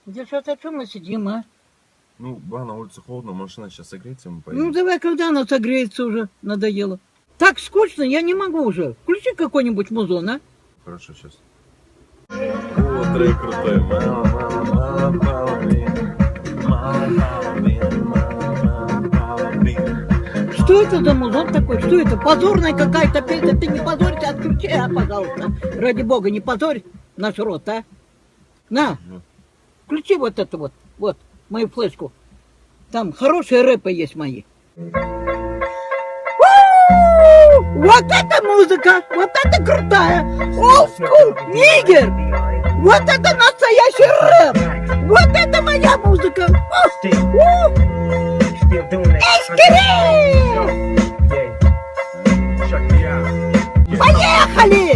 Девчата, о чем мы сидим, а? Ну, на улице холодно, машина сейчас согреется, мы поедем. Ну, давай, когда она согреется уже, надоело. Так скучно, я не могу уже. Включи какой-нибудь музон, а? Хорошо, сейчас. О, трек крутой. Что это за музон такой? Что это? Позорная какая-то песня. Ты не позорься, отключи, пожалуйста. Ради бога, не позорь наш рот, а? На, включи вот это вот, мою флешку. Там хорошие рэпы есть мои. Вот это музыка, вот это крутая. Old school, нигер. Вот это настоящий рэп. Вот это моя музыка. Поехали!